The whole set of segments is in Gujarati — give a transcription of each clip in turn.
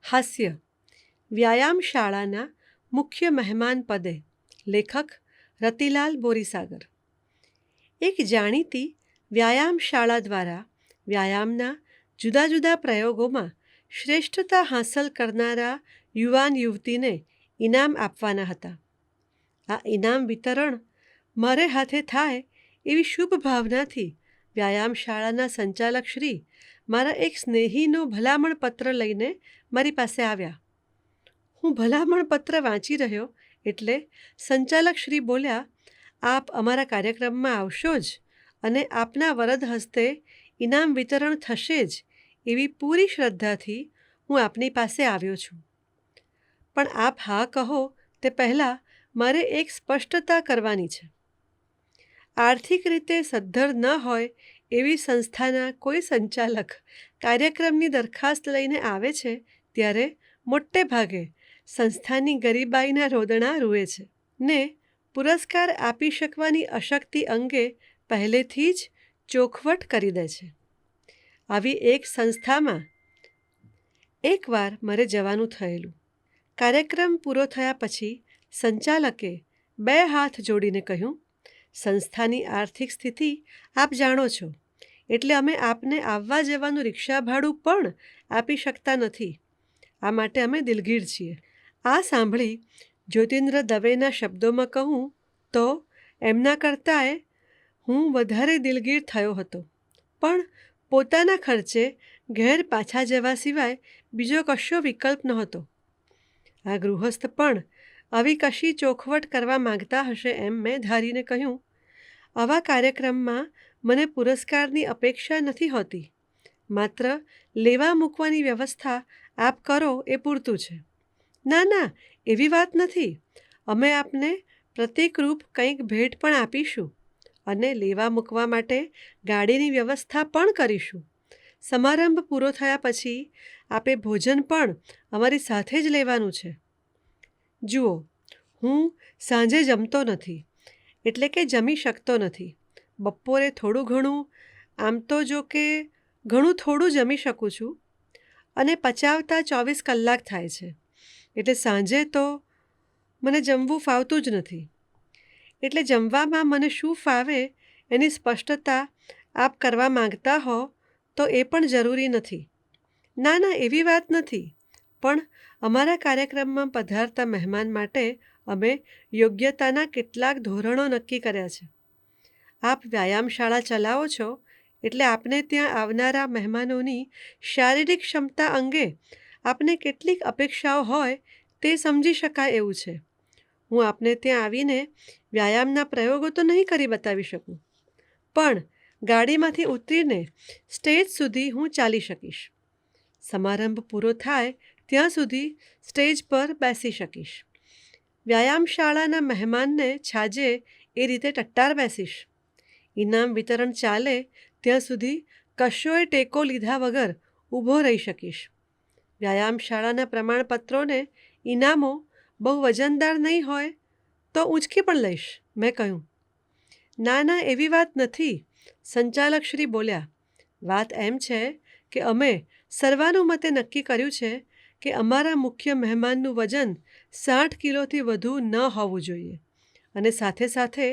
હાસ્ય વ્યાયામ શાળાના મુખ્ય મહેમાન પદે લેખક રતિલાલ બોરીસાગર. એક જાણીતી વ્યાયામ શાળા દ્વારા વ્યાયામના જુદા જુદા પ્રયોગોમાં શ્રેષ્ઠતા હાંસલ કરનારા યુવાન યુવતીને ઇનામ આપવાના હતા. આ ઇનામ વિતરણ મારે હાથે થાય એવી શુભ ભાવનાથી વ્યાયામ શાળાના સંચાલક શ્રી મારા એક સ્નેહીનો ભલામણ પત્ર લઈને મારી પાસે આવ્યા. હું ભલામણ પત્ર વાંચી રહ્યો એટલે સંચાલક શ્રી બોલ્યા, આપ અમારા કાર્યક્રમમાં આવશો જ અને આપના વરદ હસ્તે ઇનામ વિતરણ થશે જ એવી પૂરી શ્રદ્ધાથી હું આપની પાસે આવ્યો છું. પણ આપ હા કહો તે પહેલાં મારે એક સ્પષ્ટતા કરવાની છે. આર્થિક રીતે સદ્ધર ન હોય એવી સંસ્થાના કોઈ સંચાલક કાર્યક્રમની દરખાસ્ત લઈને આવે છે ત્યારે મોટે ભાગે સંસ્થાની ગરીબાઈના રોદણા રૂએ છે ને પુરસ્કાર આપી શકવાની અશક્તિ અંગે પહેલેથી જ ચોખવટ કરી દે છે. આવી એક સંસ્થામાં એકવાર મારે જવાનું થયેલું. કાર્યક્રમ પૂરો થયા પછી સંચાલકે 2 હાથ જોડીને કહ્યું, સંસ્થાની આર્થિક સ્થિતિ આપ જાણો છો એટલે અમે આપને આવવા જવાનું રિક્ષા ભાડું પણ આપી શકતા નથી. આ માટે અમે દિલગીર છીએ. આ સાંભળી જ્યોતિન્દ્ર દવેના શબ્દોમાં કહું તો એમના કરતાંય હું વધારે દિલગીર થયો હતો. પણ પોતાના ખર્ચે ઘેર પાછા જવા સિવાય બીજો કશો વિકલ્પ નહોતો. આ ગૃહસ્થ પણ આવી કશી ચોખવટ કરવા માંગતા હશે એમ મેં ધારીને કહ્યું, આવા કાર્યક્રમમાં મને પુરસ્કારની અપેક્ષા નથી હોતી. માત્ર લેવા મૂકવાની વ્યવસ્થા આપ કરો એ પૂરતું છે. ના ના, એવી વાત નથી. અમે આપને પ્રતિકરૂપ કંઈક ભેટ પણ આપીશું અને લેવા મૂકવા માટે ગાડીની વ્યવસ્થા પણ કરીશું. સમારંભ પૂરો થયા પછી આપે ભોજન પણ અમારી સાથે જ લેવાનું છે. જુઓ, હું સાંજે જમતો નથી એટલે કે જમી શકતો નથી. બપોરે થોડું ઘણું, આમ તો જો કે ઘણું થોડું જમી શકું છું અને પચાવતા 24 કલાક થાય છે એટલે સાંજે તો મને જમવું ફાવતું જ નથી. એટલે જમવામાં મને શું ફાવે એની સ્પષ્ટતા આપ કરવા માંગતા હો તો એ પણ જરૂરી નથી. ના ના, એવી વાત નથી. પણ અમારા કાર્યક્રમમાં પધારતા મહેમાન માટે અમે યોગ્યતાના કેટલાક ધોરણો નક્કી કર્યા છે. આપ વ્યાયામ શાળા ચલાવો છો એટલે આપને ત્યાં આવનારા મહેમાનોની શારીરિક ક્ષમતા અંગે આપને કેટલીક અપેક્ષાઓ હોય તે સમજી શકાય એવું છે. હું આપને ત્યાં આવીને વ્યાયામના પ્રયોગો તો નહીં કરી બતાવી શકું, પણ ગાડીમાંથી ઉતરીને સ્ટેજ સુધી હું ચાલી શકીશ. સમારંભ પૂરો થાય ત્યાં સુધી સ્ટેજ પર બેસી શકીશ. વ્યાયામ શાળાના મહેમાનને છાજે એ રીતે ટટ્ટાર બેસીશ. ઇનામ વિતરણ ચાલે ત્યાં સુધી કશોય ટેકો લીધા વગર ઊભો રહી શકીશ. વ્યાયામ શાળાના પ્રમાણપત્રોને ઇનામો બહુ વજનદાર નહીં હોય તો ઊંચકી પણ લઈશ, મેં કહ્યું. ના ના, એવી વાત નથી, સંચાલક શ્રી બોલ્યા. વાત એમ છે કે અમે સર્વાનુમતે નક્કી કર્યું છે કે અમારા મુખ્ય મહેમાનનું વજન 60 કિલોથી વધુ ન હોવું જોઈએ અને સાથે સાથે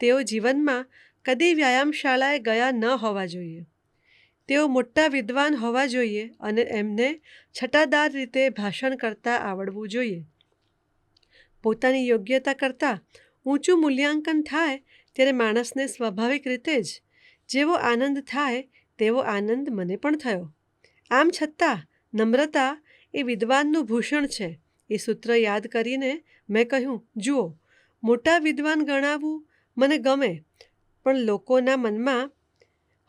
તેઓ જીવનમાં કદી વ્યાયામ શાળાએ ગયા ન હોવા જોઈએ. તેઓ મોટા વિદ્વાન હોવા જોઈએ અને એમને છટાદાર રીતે ભાષણ કરતાં આવડવું જોઈએ. પોતાની યોગ્યતા કરતાં ઊંચું મૂલ્યાંકન થાય ત્યારે માણસને સ્વાભાવિક રીતે જ જેવો આનંદ થાય તેવો આનંદ મને પણ થયો. આમ છતાં નમ્રતા એ વિદ્વાનનું ભૂષણ છે એ સૂત્ર યાદ કરીને મેં કહ્યું, જુઓ, મોટા વિદ્વાન ગણાવવું મને ગમે, પણ લોકોના મનમાં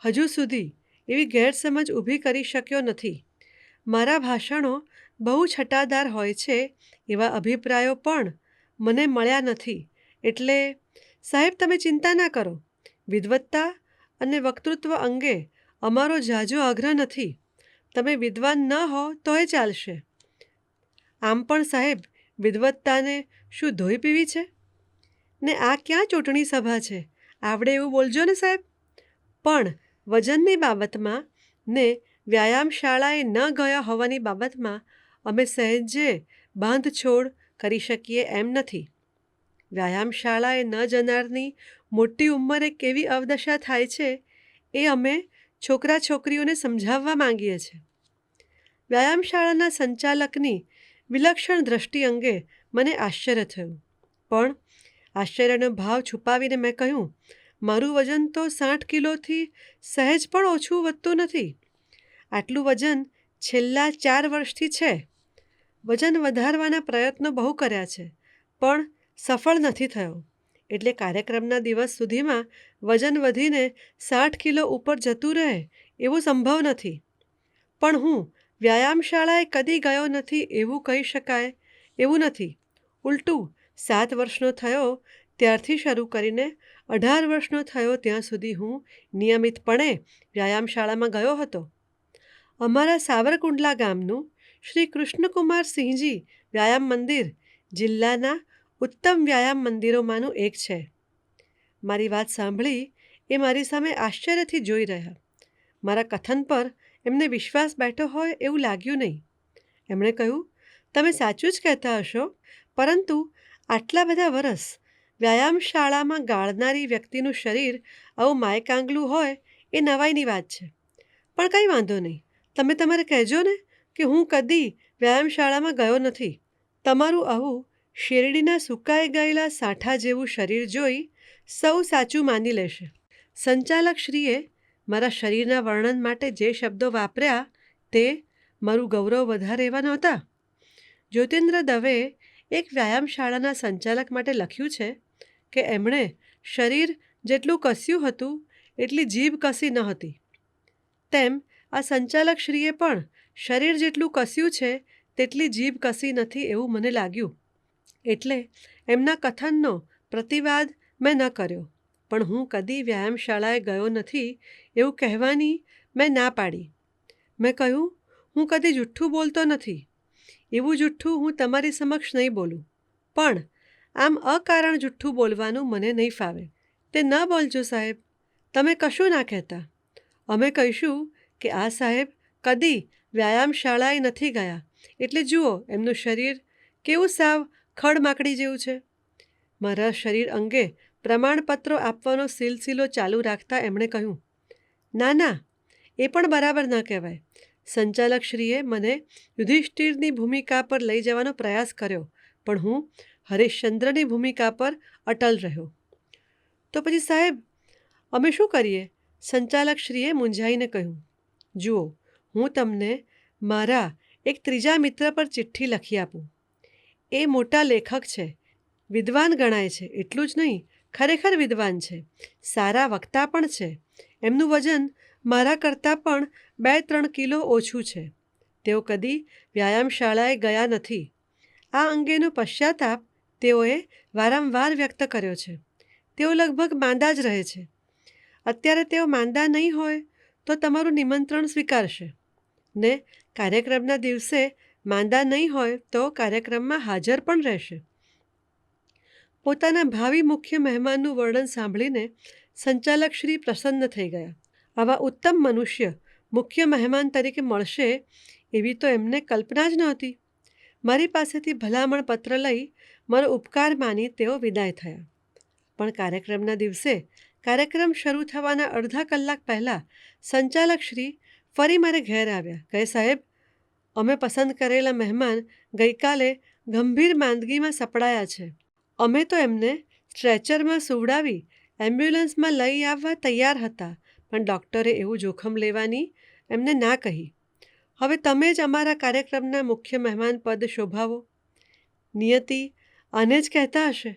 હજુ સુધી એવી ગેરસમજ ઊભી કરી શક્યો નથી. મારા ભાષણો બહુ છટાદાર હોય છે એવા અભિપ્રાયો પણ મને મળ્યા નથી. એટલે સાહેબ, તમે ચિંતા ના કરો. વિદ્વત્તા અને વક્તૃત્વ અંગે અમારો ઝાઝો આગ્રહ નથી. તમે વિદ્વાન ન હો તોય ચાલશે. આમ પણ સાહેબ, વિદ્વત્તાને શું ધોઈ પીવી છે? ને આ ક્યાં ચૂંટણી સભા છે? આવડે એવું બોલજો ને સાહેબ. પણ વજનની બાબતમાં ને વ્યાયામ શાળાએ ન ગયા હોવાની બાબતમાં અમે સહેજે બાંધછોડ કરી શકીએ એમ નથી. વ્યાયામશાળાએ ન જનારની મોટી ઉંમરે કેવી અવદશા થાય છે એ અમે છોકરા છોકરીઓને સમજાવવા માંગીએ છીએ. વ્યાયામશાળાના સંચાલકની વિલક્ષણ દ્રષ્ટિ અંગે મને આશ્ચર્ય થયું, પણ આશ્ચર્યનો ભાવ છુપાવીને મેં કહ્યું, મારું વજન તો 60 કિલોથી સહેજ પણ ઓછું વધતું નથી. આટલું વજન છેલ્લા 4 વર્ષથી છે. વજન વધારવાના પ્રયત્નો બહુ કર્યા છે, પણ સફળ નથી થયો. એટલે કાર્યક્રમના દિવસ સુધીમાં વજન વધીને 60 કિલો ઉપર જતું રહે એવું સંભવ નથી. પણ હું વ્યાયામશાળાએ કદી ગયો નથી એવું કહી શકાય એવું નથી. ઉલટું 7 વર્ષનો થયો ત્યારથી શરૂ કરીને 18 વર્ષનો થયો ત્યાં સુધી હું નિયમિતપણે વ્યાયામશાળામાં ગયો હતો. અમારા સાવરકુંડલા ગામનું શ્રી કૃષ્ણકુમારસિંહજી વ્યાયામ મંદિર જિલ્લાના ઉત્તમ વ્યાયામ મંદિરોમાંનું એક છે. મારી વાત સાંભળી એ મારી સામે આશ્ચર્યથી જોઈ રહ્યા. મારા કથન પર એમને વિશ્વાસ બેઠો હોય એવું લાગ્યું નહીં. એમણે કહ્યું, તમે સાચું જ કહેતા હશો, પરંતુ આટલા બધા વરસ વ્યાયામશાળામાં ગાળનારી વ્યક્તિનું શરીર આવું માયકાંગલું હોય એ નવાઈની વાત છે. પણ કંઈ વાંધો નહીં, તમે તમારે કહેજો ને કે હું કદી વ્યાયામશાળામાં ગયો નથી. તમારું આવું શેરડીના સુકાઈ ગયેલા સાંઠા જેવું શરીર જોઈ સૌ સાચું માની લેશે. સંચાલકશ્રીએ મારા શરીરના વર્ણન માટે જે શબ્દો વાપર્યા તે મારું ગૌરવ વધારે એવા નહોતા. જ્યોતિન્દ્ર દવેએ એક વ્યાયામશાળાના સંચાલક માટે લખ્યું છે કે એમણે શરીર જેટલું કસ્યું હતું એટલી જીભ કસી ન હતી. તેમ આ સંચાલકશ્રીએ પણ શરીર જેટલું કસ્યું છે તેટલી જીભ કસી નથી એવું મને લાગ્યું. એટલે એમના કથનનો પ્રતિવાદ મેં ન કર્યો, પણ હું કદી વ્યાયામશાળાએ ગયો નથી એવું કહેવાની મેં ના પાડી. મેં કહ્યું, હું કદી જુઠ્ઠું બોલતો નથી. એવું જુઠ્ઠું હું તમારી સમક્ષ નહીં બોલું, પણ આમ અકારણ જુઠ્ઠું બોલવાનું મને નહીં ફાવે. તે ન બોલજો સાહેબ, તમે કશું ના કહેતા. અમે કહીશું કે આ સાહેબ કદી વ્યાયામશાળાએ નથી ગયા, એટલે જુઓ એમનું શરીર કેવું સાવ ખડમાકડી જેવું છે. મારા શરીર અંગે પ્રમાણપત્રો આપવાનો સિલસિલો ચાલુ રાખતા એમણે કહ્યું, ના ના, એ પણ બરાબર ન કહેવાય. સંચાલકશ્રીએ મને યુધિષ્ઠિરની ભૂમિકા પર લઈ જવાનો પ્રયાસ કર્યો, પણ હું હરિશ્ચંદ્રની ભૂમિકા પર અટલ રહ્યો. તો પછી સાહેબ અમે શું કરીએ? સંચાલકશ્રીએ મૂંઝાઈને કહ્યું, જુઓ, હું તમને મારા એક ત્રીજા મિત્ર પર ચિઠ્ઠી લખી આપું. એ મોટા લેખક છે, વિદ્વાન ગણાય છે. એટલું જ નહીં, ખરેખર વિદ્વાન છે, સારા વક્તા પણ છે. એમનું વજન મારા કરતાં પણ 2-3 કિલો ઓછું છે. તેઓ કદી વ્યાયામશાળાએ ગયા નથી. આ અંગેનો પશ્ચાતાપ તેઓએ વારંવાર વ્યક્ત કર્યો છે. તેઓ લગભગ માંદા જ રહે છે. અત્યારે તેઓ માંદા નહીં હોય તો તમારું નિમંત્રણ સ્વીકારશે, ને કાર્યક્રમના દિવસે માંદા નહીં હોય તો કાર્યક્રમમાં હાજર પણ રહેશે. પોતાના ભાવિ મુખ્ય મહેમાનનું વર્ણન સાંભળીને સંચાલકશ્રી પ્રસન્ન થઈ ગયા. આવા ઉત્તમ મનુષ્ય મુખ્ય મહેમાન તરીકે મળશે એવી તો એમને કલ્પના જ નહોતી. મારી પાસેથી ભલામણ પત્ર લઈ મારો ઉપકાર માની તેઓ વિદાય થયા. પણ કાર્યક્રમના દિવસે કાર્યક્રમ શરૂ થવાના અડધા કલાક પહેલાં સંચાલકશ્રી ફરી મારે ઘેર આવ્યા. કહે, સાહેબ, અમે પસંદ કરેલા મહેમાન ગઈકાલે ગંભીર માંદગીમાં સપડાયા છે. અમે તો એમને સ્ટ્રેચરમાં સુવડાવી એમ્બ્યુલન્સમાં લઈ આવવા તૈયાર હતા, પણ ડૉક્ટરે એવું જોખમ લેવાની એમને ના કહી. હવે તમે જ અમારા કાર્યક્રમના મુખ્ય મહેમાન પદ શોભાવો. નિયતિ આને જ કહેતા હશે.